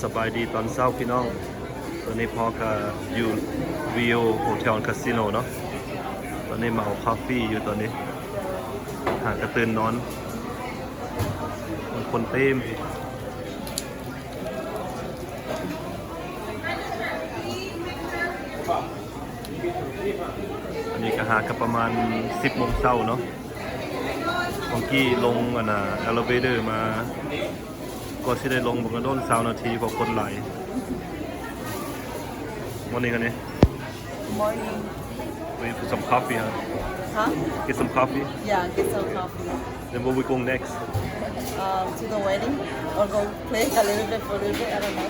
สบายดีตอนเช้าพี่น้องตอนนี้พอกับอยู่วิวโฮเทลคาสิโนเนาะตอนนี้มาเอาคาเฟ่อยู่ตอนนี้หากระตือนนอนคนเต็มอันนี้ก็หากับประมาณ10 โมงเช้าเนาะเมื่อกี้ลงเอลเวเตอร์มาก็สิได้ลงบนกระโดด20 นาทีเพราะคนไหลวันนี้กันเนี่ย Morning. Wait for some coffee, huh? Huh? Get some coffee. Yeah, get some coffee. Then where we go next? To the wedding or go play a little bit for a little bit. I don't know.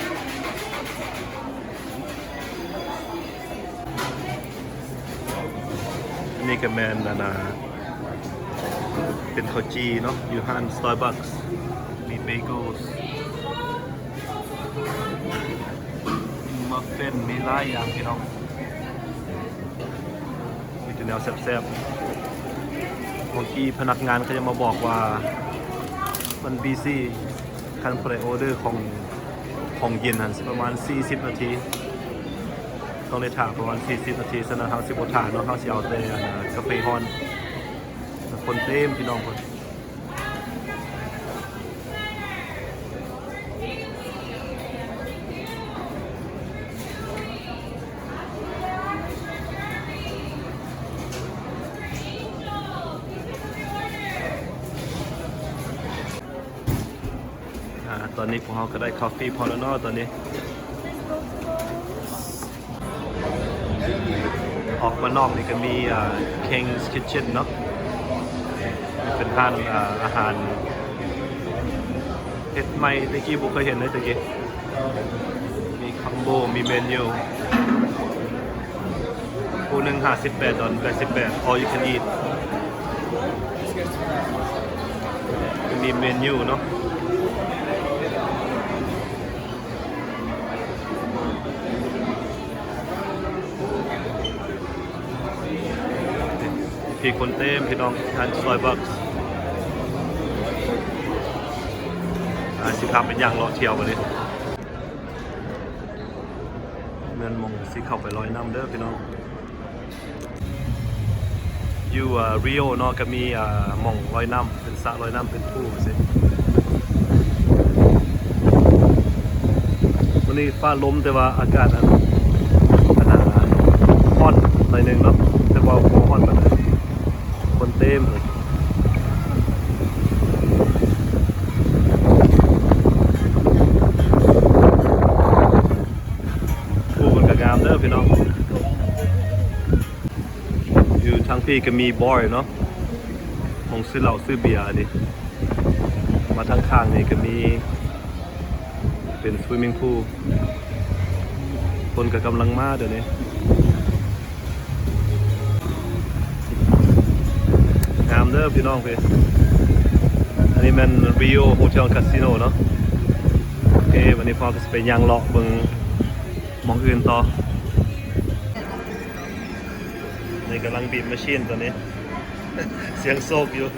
นี่ก็แมนเป็นข้าวจีเนาะอยู่ห้าง Starbucks มีเบเกิลส์มัฟฟินมีหลายอย่างพี่น้องมีแต่แนวแซ่บๆเมื่อกี้พนักงานเขาจะมาบอกว่ามันบีซี่คันเพลย์ออเดอร์ของเย็นหันประมาณ40 นาทีต้องได้ถามประมาณ40 นาทีสนะเฮาสิบ่ถามเนาะเฮาสิเอาแต่กาแฟฮอนคนเต็มพี่น้องคนตอนนี้พวกเราก็ได้กาแฟพอแล้วเนาะตอนนี้ออกมานอกนี่ก็มีKing's Kitchen เนาะเป็นร้านอาหารเฮ็ดใหม่ตะกี้บุเคยเห็นเลยตะกี้มีคัมโบมีเมนูผู้หนึ่ง$58 $88 all you can eat มีเมนูเนาะพี่คนเต็มพี่น้องทาน Starbucks สิขับเป็นอย่างเลาะเที่ยวมาเลยเงินมงสิเข้าไปลอยน้ำเด้อพี่น้องอยู่ริโอเนาะก็มีหม่องลอยน้ำเป็นสระลอยน้ำเป็นผู้สิวันนี้ฟ้าลมแต่ว่าอากาศร้อนหน่อยนึงเนาะแต่ว่าพอร้อนแบบนี้คนเต็มเลยผู้คนกระงามเด้อพี่น้องอยู่ทางพี่ก็มีบอยเนาะมองซื้อเหล้าซื้อเบียร์ดิมาทางข้างนี่ก็มีเป็นสวิมมิ่งพูลคนก็กำลังมาเดี๋ยวนี้งามเด้อพี่น้องเพื่อนอันนี้มันริโอโฮเทลคาสิโนเนาะโอเควันนี้พอจะไปย่างเลาะเบิ่งมองอื่นต่อนี่กำลังบีบแมชชีนตัวนี้ เสียงโซกอยู่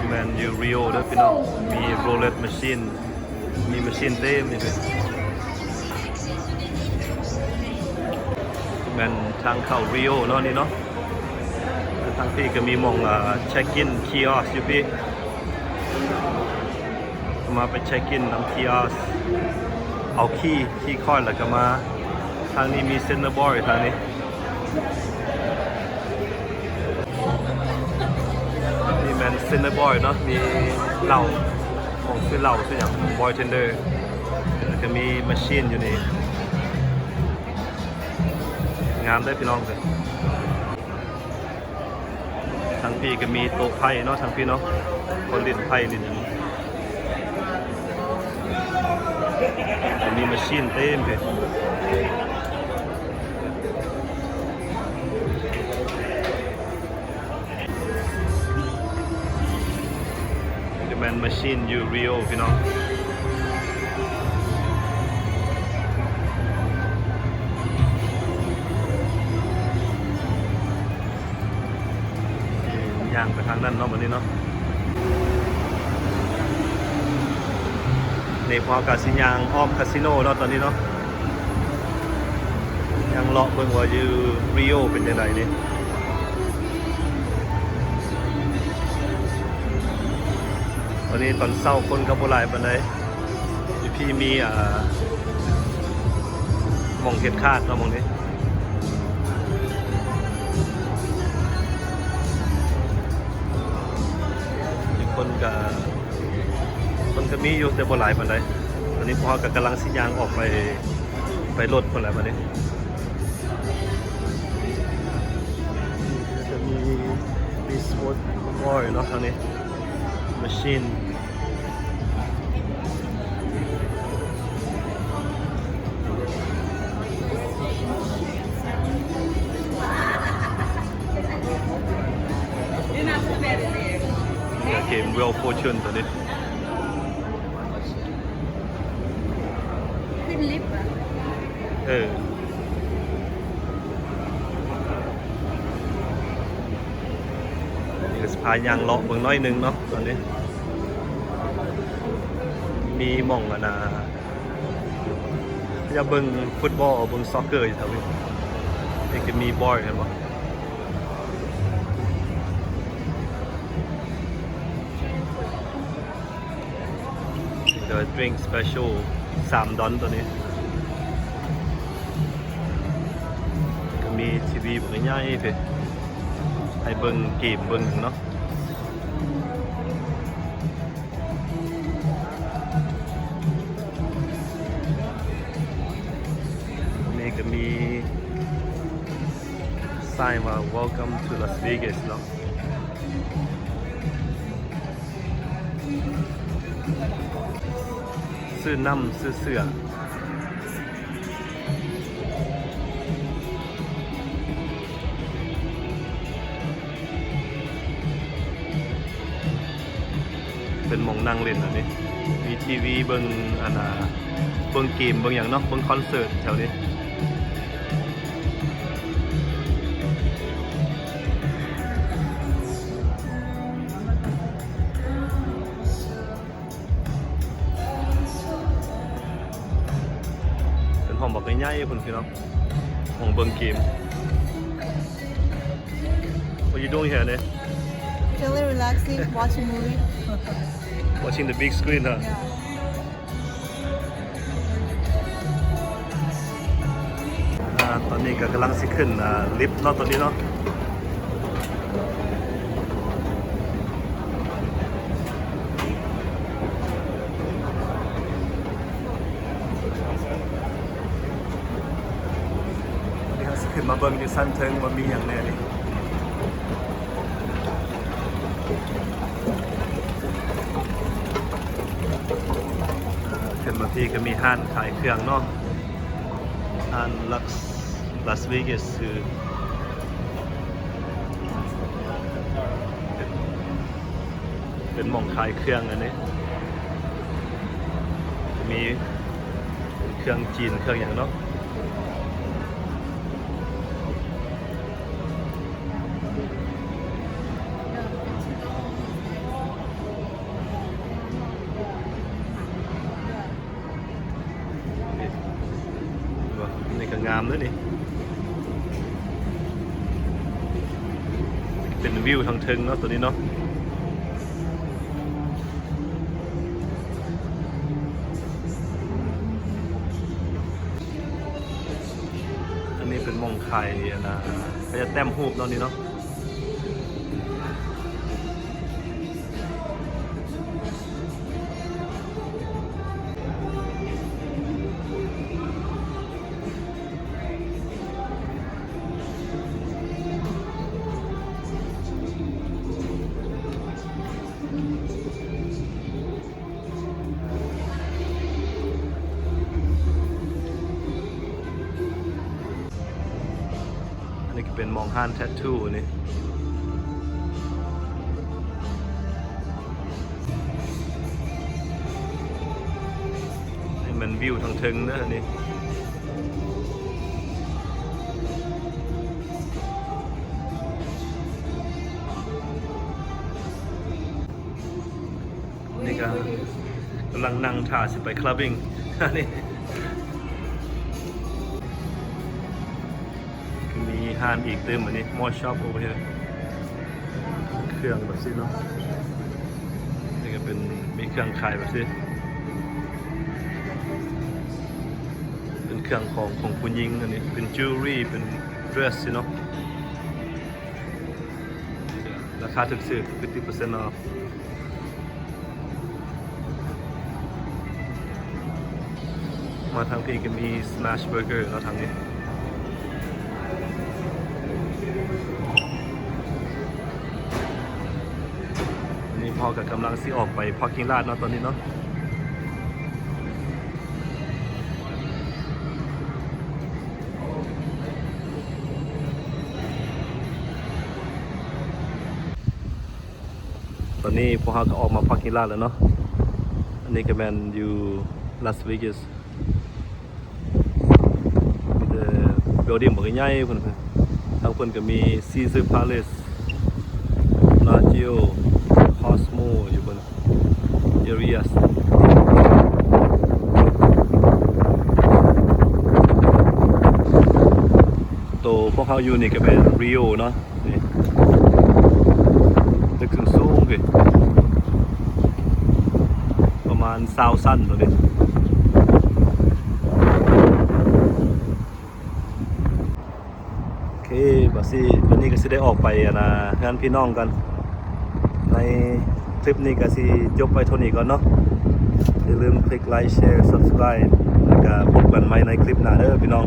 แมนยูริโอเด้อพี่น้องมีโรลเลตแมชชีนมีแมชชีนเต็มนี่เลยแมนทางเข้าริโอเนาะนี่เนาะทางพี่ก็มีมองเช็คอินคีออสอยู่พี่มาไปเช็คอินทางคีออสเอาคีย์คอยแล้วก็มาทางนี้มีเซ็นเตอร์บอร์ทางนี้นี่แมนเซ็นเตอร์บอยเนาะมีเหล้าของซื้อเหล้าซื้ออย่างบอยเทนเดอร์จะมีมาชีนอยู่นี่งามได้พี่น้องเลยทาง พี่ก็มีโต๊ะไพ่เนาะทางพี่เนาะคนเล่นไพ่เล่นอย่างนี้มีมาชีนเต็มเลยจะเป็นมาชีนยูริโอพี่น้องย่างไปทางนั้นเนาะวันนี้เนาะในพอกาสิยางอ้อมคาสิโนเนาะตอนนี้เนาะยังเลาะเบิ่งว่าอยู่ริโอเป็นยังไงนี่วันนี้ตอนเช้าคนกับบ่หลายปานใดพี่มีหม่องเฮ็ดคาดเนาะหม่องนี้คนก็มีอยู่แต่บ่หลายปานใดตอนนี้พอก็กำลังสิย่างออกไปรถพุ่นแหละบัดนี้จะมีสปอร์ตบอยเนาะทางนี้มาชีนเกม Well Fortune ตัวนี้ขึ้นลิฟต์อ่ะนี่ก็สพายางเลาะเบิ่งน้อยหนึงเนาะตอนนี้มีหม่องจะเบิ่งฟุตบอลเบิ่งซ็อกเกอร์อยู่แถวนี้นี่ก็มีบอยเห็นบ่drink special 3 ดอนตัวนี้ก็มีทีวีแบบง่ายๆเพ่ให้เบิ่งเกมเบิ่งเนาะนี่ก็มีsign ว่า welcome to Las Vegas เนาะซื้อน้ำซื้อเสื้อเป็นหม่องนั่งเล่นอันนี้มีทีวีเบิ่งเบิ่งเกมเบิ่งอย่างเนาะเบิ่งคอนเสิร์ตแถวนี้ห้องบอกง่ายๆคุณพี่น้องห้องเบิ่งเกม What are you doing here, ne? Chilling, relaxing, watching movie. Watching the big screen, huh? Yeah. ตอนนี้ก็กำลังสิขึ้นลิฟต์เนาะตอนนี้เนาะขึ้นมาเบิ่งอยู่สั้นเทิงว่ามีอย่างแน่นี่ขึ้นมาพี่ก็มีห้านขายเครื่องเนาะห้านลัสเวกัสคือเป็นหม่องขายเครื่องอันนี้มีเครื่องจีนเครื่องอย่างเนาะนี่ก็งามเลยนี่เป็นวิวทางเทิงเนาะตัวนี้เนาะอันนี้เป็นมองไข่นะก็จะแต้มหูบเนาะนี่เนาะ เป็นมองห้านแทททูนี่นี่มันวิวทางเทิงเนอะนี่นี่ก็กำลังนั่งท่าสิไปคลับบิ้ง นี่มีห้านอีกเติมอันนี้มอช็อปโอเวอร์เครื่องแบบนี้เนาะนี่ก็เป็นมีเครื่องขายแบบนี้เป็นเครื่องของผู้หญิงอันนี้เป็นจิวเวลรี่เป็นเดรสเนาะราคาถึกซื้อ 50% off มาทางพี่ก็มี Smash Burger แล้วทางนี้นี่พอกับกำลังสิออกไปพาร์กิ้งลาดเนาะตอนนี้เนาะตอนนี้พวกเราก็ออกมาพาร์กิ้งลาดแล้วเนาะอันนี้ก็แมนอยู่ลาสเวกัสมีแต่เบลดิ้งบอกง่ายๆเพื่อนๆทางเพื่อนก็มีซีเซอร์พาเลสนาจิโอคอสโมอยู่บนเอเรียสโตพวกเขาอยู่นี่ก็เป็นริโอเนาะนี่ตึกสูงๆเลยประมาณ20สั้นตัวนี้โอเคบัดซี่วันนี้ก็สิได้ออกไปนะงานพี่น้องกันในคลิปนี้ก็สิจบไปเท่านี้ก่อนเนาะอย่าลืมคลิกไลค์แชร์ Subscribe แล้วก็พบกันใหม่ในคลิปหน้าเด้อพี่น้อง